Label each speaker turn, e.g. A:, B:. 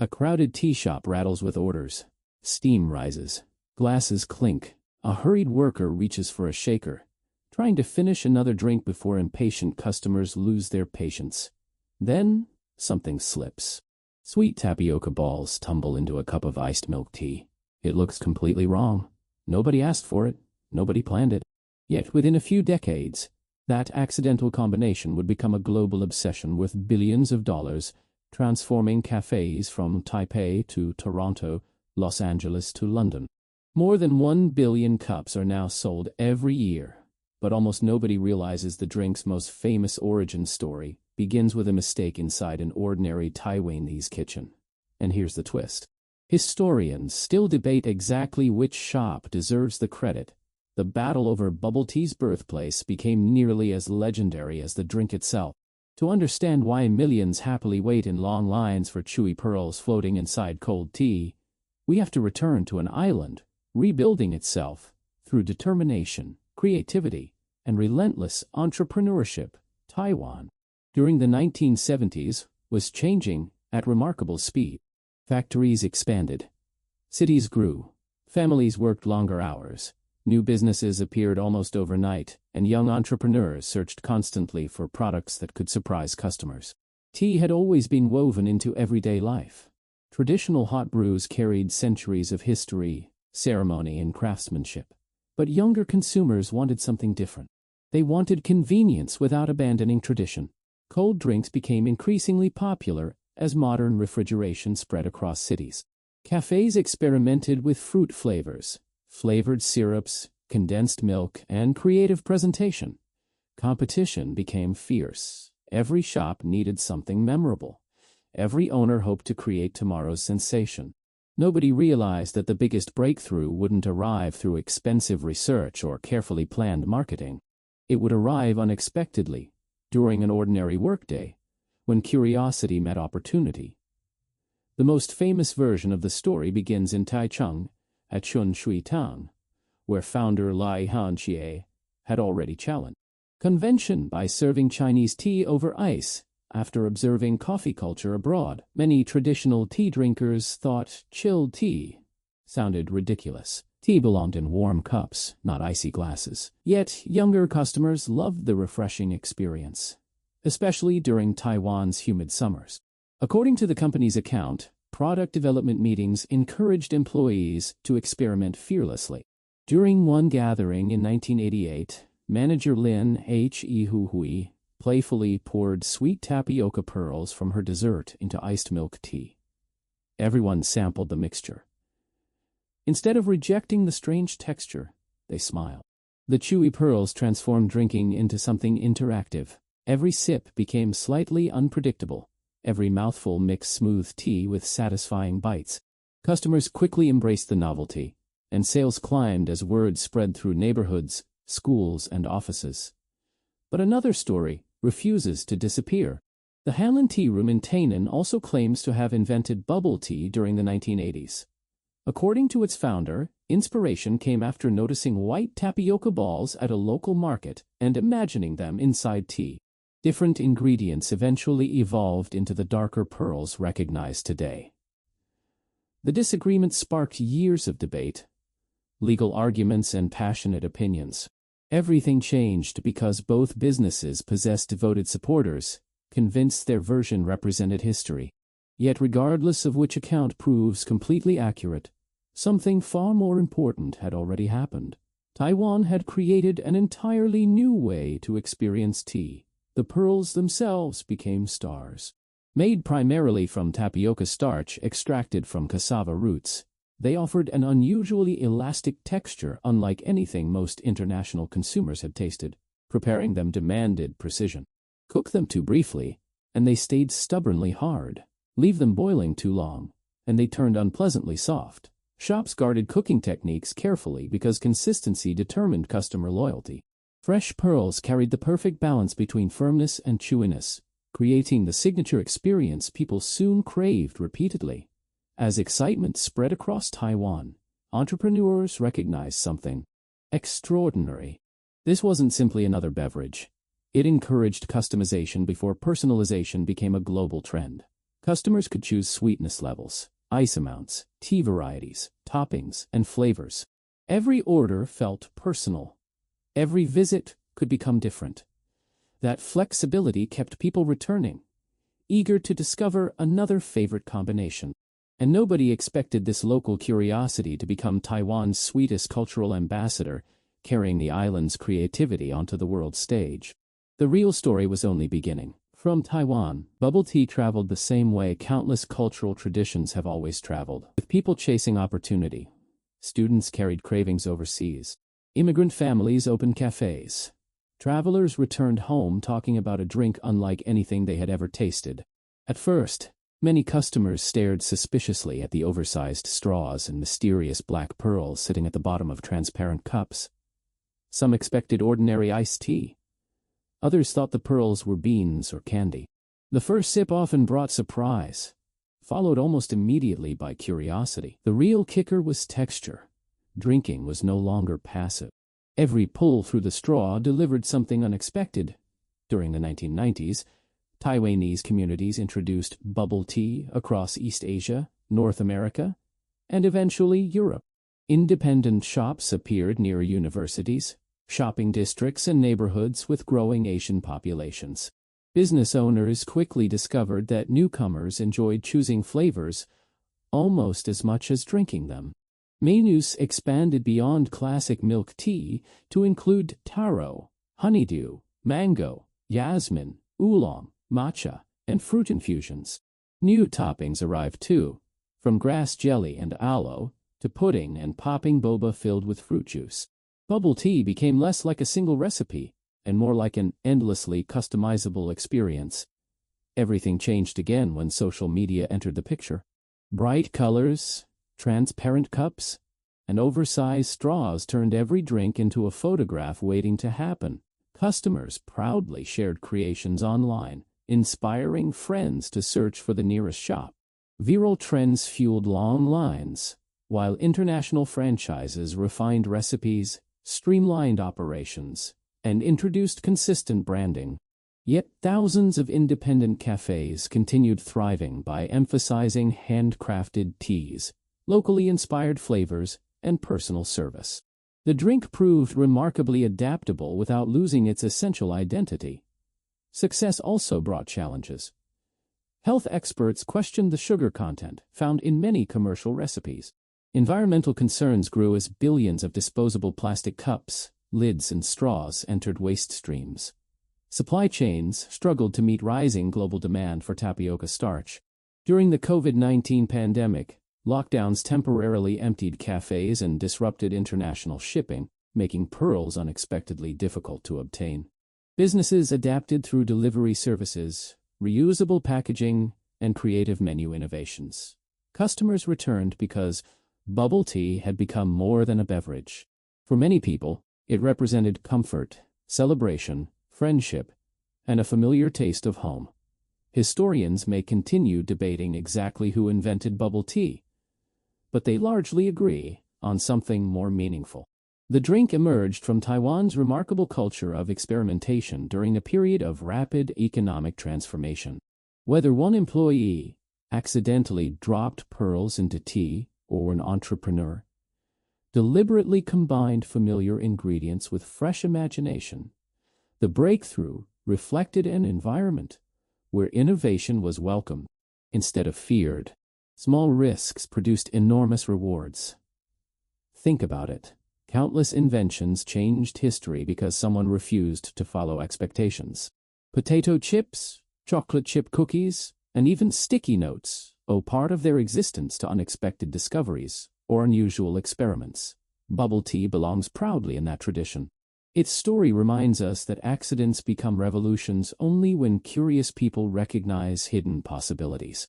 A: A crowded tea shop rattles with orders. Steam rises. Glasses clink. A hurried worker reaches for a shaker, trying to finish another drink before impatient customers lose their patience. Then, something slips. Sweet tapioca balls tumble into a cup of iced milk tea. It looks completely wrong. Nobody asked for it. Nobody planned it. Yet within a few decades, that accidental combination would become a global obsession with billions of dollars, transforming cafes from Taipei to Toronto, Los Angeles to London. More than 1 billion cups are now sold every year, but almost nobody realizes the drink's most famous origin story begins with a mistake inside an ordinary Taiwanese kitchen. And here's the twist. Historians still debate exactly which shop deserves the credit. The battle over bubble tea's birthplace became nearly as legendary as the drink itself. To understand why millions happily wait in long lines for chewy pearls floating inside cold tea, we have to return to an island, rebuilding itself through determination, creativity, and relentless entrepreneurship. Taiwan, during the 1970s, was changing at remarkable speed. Factories expanded. Cities grew. Families worked longer hours. New businesses appeared almost overnight, and young entrepreneurs searched constantly for products that could surprise customers. Tea had always been woven into everyday life. Traditional hot brews carried centuries of history, ceremony, and craftsmanship. But younger consumers wanted something different. They wanted convenience without abandoning tradition. Cold drinks became increasingly popular as modern refrigeration spread across cities. Cafes experimented with fruit flavors, flavored syrups, condensed milk, and creative presentation. Competition became fierce. Every shop needed something memorable. Every owner hoped to create tomorrow's sensation. Nobody realized that the biggest breakthrough wouldn't arrive through expensive research or carefully planned marketing. It would arrive unexpectedly, during an ordinary workday, when curiosity met opportunity. The most famous version of the story begins in Taichung, at Chunshui Town, where founder Lai Hanxie had already challenged convention by serving Chinese tea over ice. After observing coffee culture abroad, many traditional tea drinkers thought chilled tea sounded ridiculous. Tea belonged in warm cups, not icy glasses. Yet, younger customers loved the refreshing experience, especially during Taiwan's humid summers. According to the company's account, product development meetings encouraged employees to experiment fearlessly. During one gathering in 1988, manager Lin Hui playfully poured sweet tapioca pearls from her dessert into iced milk tea. Everyone sampled the mixture. Instead of rejecting the strange texture, they smiled. The chewy pearls transformed drinking into something interactive. Every sip became slightly unpredictable. Every mouthful mixed smooth tea with satisfying bites. Customers quickly embraced the novelty, and sales climbed as word spread through neighborhoods, schools, and offices. But another story refuses to disappear. The Hanlin Tea Room in Tainan also claims to have invented bubble tea during the 1980s. According to its founder, inspiration came after noticing white tapioca balls at a local market and imagining them inside tea. Different ingredients eventually evolved into the darker pearls recognized today. The disagreement sparked years of debate, legal arguments, and passionate opinions. Everything changed because both businesses possessed devoted supporters, convinced their version represented history. Yet regardless of which account proves completely accurate, something far more important had already happened. Taiwan had created an entirely new way to experience tea. The pearls themselves became stars. Made primarily from tapioca starch extracted from cassava roots, they offered an unusually elastic texture unlike anything most international consumers had tasted. Preparing them demanded precision. Cook them too briefly, and they stayed stubbornly hard. Leave them boiling too long, and they turned unpleasantly soft. Shops guarded cooking techniques carefully because consistency determined customer loyalty. Fresh pearls carried the perfect balance between firmness and chewiness, creating the signature experience people soon craved repeatedly. As excitement spread across Taiwan, entrepreneurs recognized something extraordinary. This wasn't simply another beverage. It encouraged customization before personalization became a global trend. Customers could choose sweetness levels, ice amounts, tea varieties, toppings, and flavors. Every order felt personal. Every visit could become different. That flexibility kept people returning, eager to discover another favorite combination. And nobody expected this local curiosity to become Taiwan's sweetest cultural ambassador, carrying the island's creativity onto the world stage. The real story was only beginning. From Taiwan, bubble tea traveled the same way countless cultural traditions have always traveled, with people chasing opportunity. Students carried cravings overseas. Immigrant families opened cafes. Travelers returned home talking about a drink unlike anything they had ever tasted. At first, many customers stared suspiciously at the oversized straws and mysterious black pearls sitting at the bottom of transparent cups. Some expected ordinary iced tea. Others thought the pearls were beans or candy. The first sip often brought surprise, followed almost immediately by curiosity. The real kicker was texture. Drinking was no longer passive. Every pull through the straw delivered something unexpected. During the 1990s, Taiwanese communities introduced bubble tea across East Asia, North America, and eventually Europe. Independent shops appeared near universities, shopping districts, and neighborhoods with growing Asian populations. Business owners quickly discovered that newcomers enjoyed choosing flavors almost as much as drinking them. Menus expanded beyond classic milk tea to include taro, honeydew, mango, jasmine, oolong, matcha, and fruit infusions. New toppings arrived too, from grass jelly and aloe to pudding and popping boba filled with fruit juice. Bubble tea became less like a single recipe and more like an endlessly customizable experience. Everything changed again when social media entered the picture. Bright colors, transparent cups, and oversized straws turned every drink into a photograph waiting to happen. Customers proudly shared creations online, inspiring friends to search for the nearest shop. Viral trends fueled long lines, while international franchises refined recipes, streamlined operations, and introduced consistent branding. Yet thousands of independent cafes continued thriving by emphasizing handcrafted teas, locally inspired flavors, and personal service. The drink proved remarkably adaptable without losing its essential identity. Success also brought challenges. Health experts questioned the sugar content found in many commercial recipes. Environmental concerns grew as billions of disposable plastic cups, lids, and straws entered waste streams. Supply chains struggled to meet rising global demand for tapioca starch. During the COVID-19 pandemic, lockdowns temporarily emptied cafes and disrupted international shipping, making pearls unexpectedly difficult to obtain. Businesses adapted through delivery services, reusable packaging, and creative menu innovations. Customers returned because bubble tea had become more than a beverage. For many people, it represented comfort, celebration, friendship, and a familiar taste of home. Historians may continue debating exactly who invented bubble tea, but they largely agree on something more meaningful. The drink emerged from Taiwan's remarkable culture of experimentation during a period of rapid economic transformation. Whether one employee accidentally dropped pearls into tea or an entrepreneur deliberately combined familiar ingredients with fresh imagination, the breakthrough reflected an environment where innovation was welcomed instead of feared. Small risks produced enormous rewards. Think about it. Countless inventions changed history because someone refused to follow expectations. Potato chips, chocolate chip cookies, and even sticky notes owe part of their existence to unexpected discoveries or unusual experiments. Bubble tea belongs proudly in that tradition. Its story reminds us that accidents become revolutions only when curious people recognize hidden possibilities.